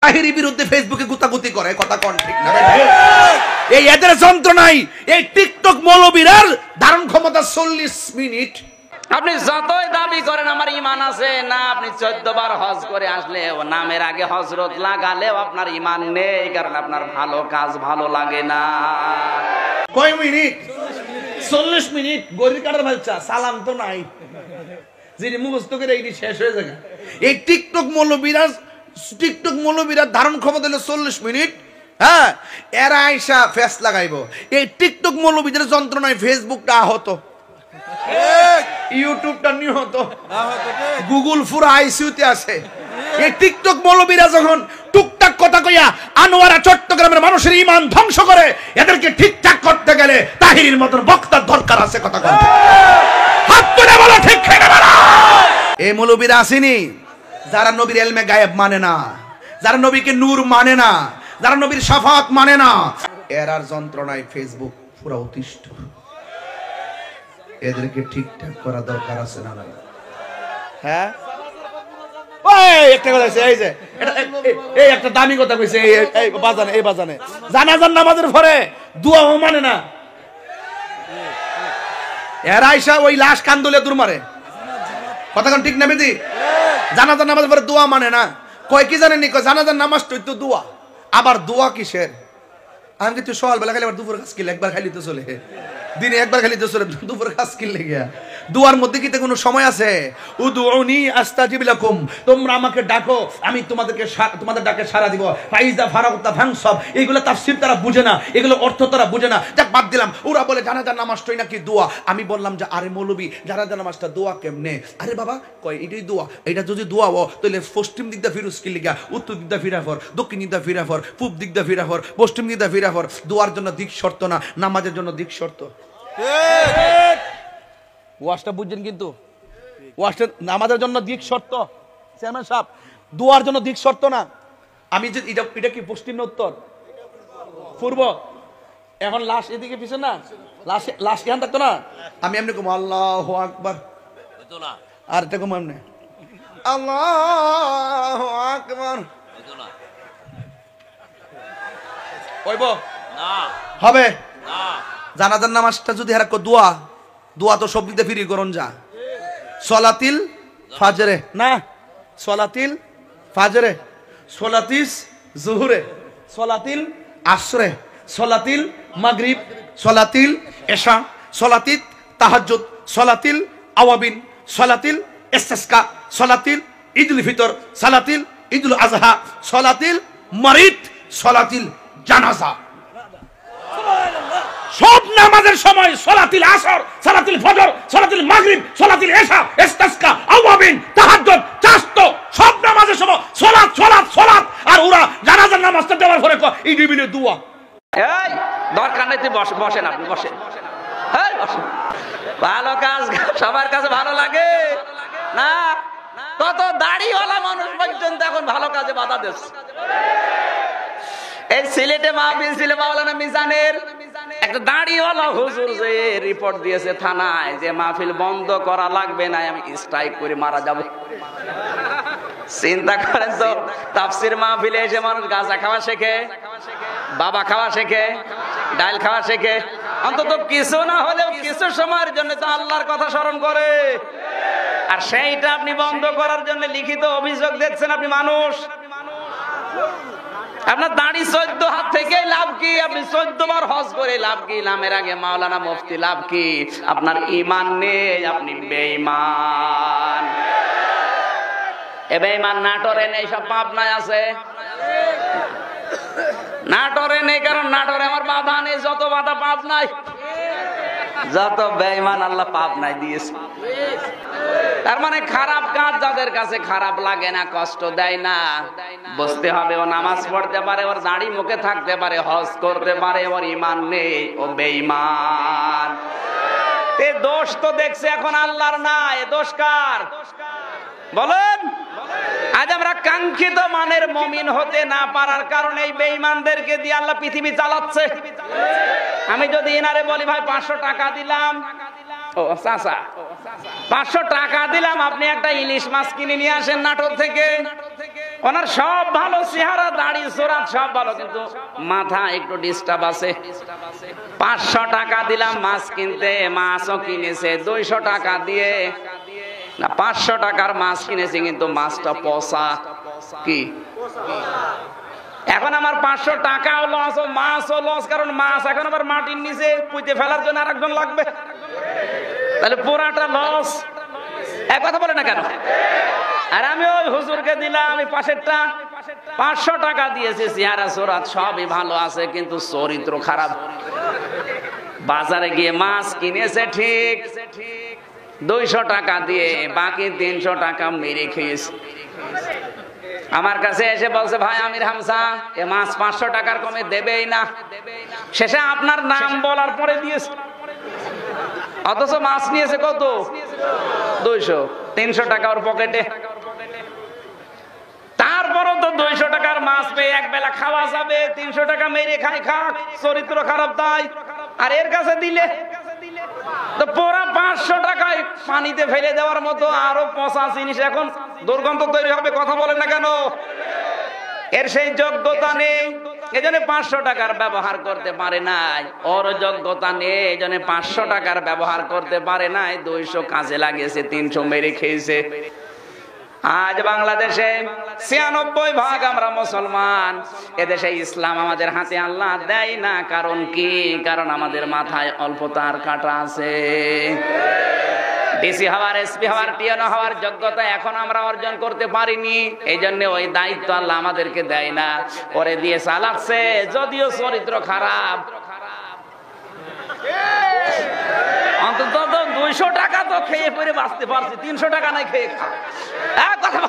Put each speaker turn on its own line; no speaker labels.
তাহিরের বিরুদ্ধে ফেসবুকে গুতাগুতি করে, কথা কোন ঠিক না? এই এদের যন্ত্রণাই এই টিকটক মৌলবীরার ধারণ ক্ষমতা 40 মিনিট।
আপনি যতই দাবি করেন আমার ইমান আছে না, আপনি 14 বার হজ করে আসলে ও নামের আগে হজরত লাগালেও আপনার ইমান নেই, কারণ আপনার ভালো কাজ ভালো লাগে না।
কয় মিনিট? 40 মিনিট। গরিব কাটার বাচ্চা সালাম তো নাই, যিনি মুখস্থ করে এইটি শেষ হয়ে যায়। এই টিকটক মৌলবীরা ধারণ ক্ষমতা হলো 40 মিনিট। হ্যাঁ, এরা আইসা ফেস লাগাইবো। এই টিকটক মৌলবীদের যন্ত্রণায় ফেসবুকটা আহত, ইউটিউবটা নিহত, গুগল পুরো আইসিইউতে আছে। এই টিকটক মৌলবীরা যখন টুকটাক কথা কইয়া আনোয়ারা চট্টগ্রামের মানুষের ঈমান ধ্বংস করে, এদেরকে ঠিকঠাক করতে গেলে তাহিরের মতন বক্তার দরকার আছে, কথা কয়। হাত তুলে বলো ঠিক খেয়ে বলো। এই মৌলবীরা আসেনি যারা নবীর ইলমে গায়েব মানে না, যারা নবীকে নূর মানে না, যারা নবীর শাফাত মানে না, এরার যন্ত্রণায় ফেসবুক পুরো অতিষ্ঠ। এদেরকে ঠিকঠাক করা দরকার আছে না? হ্যাঁ, একটা কথা আছে, এই যে এই একটা দামি কথা কইছে, এই বাজানে জানাজার নামাজের পরে দোয়াও মানে না। এরা আইসা ওই লাশ কান্দলে দূর মারে, কথা কোন ঠিক না বেদি? জানাজার নামাজের পরে দোয়া মানে না। কয় কি জানেন নি? জানাজার নামাজটাই তো দোয়া। আবার দোয়া কিসের? আমি কিন্তু সকালবেলা খালি আবার দুপুর কাজ কিনলে একবার খালি তো চলে, দিনে একবার খালি তো চলে, দুপুর কাজ কিনলে গিয়া দুয়ার মধ্যে কি কোনো সময় আছে? উদউনি আস্তাজিব লাকুম, তোমরা আমাকে ডাকো আমি তোমাদের ডাকে সাড়া দিব। ফাইজা ফারাগতা ফানসাব, এইগুলো তাফসীর তারা বুঝে না, এগুলো অর্থ তারা বুঝে না। যাক বাদ দিলাম। ওরা বলে জানাজার নামাজটাই নাকি দোয়া। আমি বললাম যে আরে মৌলবী, জানাজার নামাজটা দোয়া কেমনে? আরে বাবা কয় এটাই দোয়া। এটা যদি দোয়া ও তাহলে পশ্চিম দিক দা ফিরুস কি লিগা, উত্তর দিক দা ফিরাফর, দক্ষিণ দিক দা ফিরাফর, পূব দিক দা ফিরাফর, পশ্চিম দিক দা ফিরাফর। দোয়ার জন্য দিক শর্ত না, নামাজের জন্য দিক শর্ত। ওয়াজটা বুঝছেন কিন্তু? ওয়াজটা নামাজের জন্য দিক শর্ত, চেয়ারম্যান সাহেব, দোয়ার জন্য দিক শর্ত না। আমি যে এটা কি পশ্চিম না উত্তর? পূর্ব। এখন লাশ এদিকে পিছনে না, লাশ কেন থাকতো না? আমি এমনি কম আল্লাহু আকবার, আর এটা কম এমনি আল্লাহু আকবার কইব না, হবে না। জানাজার নামাজটা যদি হারা দোয়া, দোয়া তো সব দিতে ফিরি করুন যা। সলাতিল ফাজরে না, সলাতিল ফাজরে, সলাতিস জুহুরে, সলাতিল আসরে, সলাতিল মাগরিব, সলাতিল এশা, সলাতিল তাহাজ্জুদ, সলাতিল আওয়াবিন, সলাতিল ইস্তিসকা, সলাতিল ঈদুল ফিতর, সলাতিল ঈদুল আজহা, সলাতিল মারিদ, সলাতিল জানাজা। সব নামাজের সময় সলাতিল আসর, সলাতিল ফজর, সলাতিল মাগরিব, সলাতিল এশা, ইস্তিসকা, আওয়াবিন, তাহাজ্জুদ, চাস্ত, সব নামাজের সময় সালাত সালাত সালাত। আর ওরা জানাজার নামাজটা দেওয়ার পরে কয় এই দিবিলে দোয়া।
এই দরকার নাই, তুই বসেন, আপনি বসেন। হ্যাঁ বসেন। ভালো কাজ সবার কাছে ভালো লাগে না? কত দাড়িওয়ালা মানুষ পর্যন্ত এখন ভালো কাজে বাধা দিচ্ছে। এই সিলেটে মাহফিল ছিল মাওলানা মিজানের, একটা দাড়িওয়ালা হুজুর যে রিপোর্ট দিয়েছে থানায় যে মাহফিল বন্ধ করা লাগবে না, আমি স্ট্রাইক করে মারা যাব। চিন্তা করেন তো, তাফসীর মাহফিলে এসে মানুষ গাঁজা খাওয়া শেখে, বাবা খাওয়া শেখে, ডাল খাওয়া শেখে, অন্তত কিছু না হলেও কিছু সময়ের জন্য তো আল্লাহর কথা স্মরণ করে। আর সেইটা আপনি বন্ধ করার জন্য লিখিত অভিযোগ দিচ্ছেন আপনি মানুষ। আপনার দাড়ি 14 হাত থেকে লাভ কি? আপনি 14 বার হজ করে লাভ কি? নামের আগে মাওলানা মুফতি লাভ কি? আপনার ঈমান নেই, আপনি বেঈমান। এ বেঈমান নাটোরে নেই, সব পাবনায় আছে। নাটোরে নেই কারণ নাটোরে আমার বাধা নেই, যত বাধা পাবনায়, যত বেঈমান আল্লাহ পাবনায় দিয়েছে। তার মানে খারাপ কাজ যাদের কাছে খারাপ লাগে না, কষ্ট দেয় না, বুঝতে হবে ও নামাজ পড়তে পারে, ওর দাড়ি মুখে থাকতে পারে, হজ করতে পারে, ওর ঈমান নেই, ও বেঈমান। এ দোষ তো দেখছে এখন আল্লাহর না, এ দোষ কার বলেন? আজ আমরা কাঙ্ক্ষিত মানের মুমিন হতে না পারার কারণে এই বেঈমানদেরকে দিয়ে আল্লাহ পৃথিবী চালাচ্ছে। আমি যদি এনারে বলি ভাই 500 টাকা দিলাম, ও চাচা 500 টাকা দিলাম, আপনি একটা ইলিশ মাছ কিনে নিয়ে আসেন নাটোর থেকে, ওনার সব ভালো, চেহারা দাড়ি সুরাত সব ভালো, কিন্তু মাথা একটু ডিস্টার্ব আছে। 500 টাকা দিলাম মাছ কিনতে, মাছও কিনেছে 200 টাকা দিয়ে, না 500 টাকার মাছ কিনেছে কিন্তু মাছটা পচা। কি এখন আমার 500 টাকাও লস, মাছও লস, কারণ মাছ এখন আবার মাটির নিচে পুঁতে ফেলার জন্য আরেকজন লাগবে, তাহলে পুরাটা লস। এক কথা বলে না কেন? আর আমি ওই হুজুরকে দিলাম, আমি পাশেরটা 500 টাকা দিয়েছি, চেহারা সুরাত সবই ভালো আছে কিন্তু চরিত্র খারাপ। বাজারে গিয়ে মাছ কিনেছে ঠিক 200 টাকা দিয়ে, বাকি 300 টাকা মেরে খেয়েছে। আমার কাছে এসে বলছে, ভাই আমির হামজা, এ মাছ 500 টাকার কমে দেবেই না। শেষে আপনার নাম বলার পরে দিয়েছে, অথচ মাছ নিয়েছে কত? 200, 300 টাকা ওর পকেটে। তারপরও তো 200 টাকার মাছ পেয়ে এক বেলা খাওয়া যাবে, 300 টাকা মেরে খাই খাক, চরিত্র খারাপ তাই। আর এর কাছে দিলে তো পুরা 500 টাকায় পানিতে ফেলে দেওয়ার মতো আরো পচা জিনিস, এখন দুর্গন্ধ তৈরি হবে। কথা বলেন না কেন? এর সেই যোগ্যতা নেই, এজন্য 500 টাকার ব্যবহার করতে পারে নাই। ওর যোগ্যতা নেই, এজন্য 500 টাকার ব্যবহার করতে পারে নাই, 200 কাজে লাগিয়েছে, 300 মেরে খেয়েছে। আজ বাংলাদেশে 96% আমরা মুসলমান, এদেশে ইসলাম আমাদের হাতে আল্লাহ দেয় না। কারণ কি? কারণ আমাদের মাথায় অল্প তার কাটা আছে। ডিসি হওয়ার, এসপি হওয়ার, টিএনও হওয়ার যোগ্যতা এখন আমরা অর্জন করতে পারিনি, এই জন্য ওই দায়িত্ব আল্লাহ আমাদেরকে দেয় না, করে দিয়ে চালাচ্ছে, যদিও চরিত্র খারাপ। অন্তত 200 টাকা তো খেয়ে পরে বাঁচতে পারছি, 300 টাকা নাই খেয়ে খা। কথা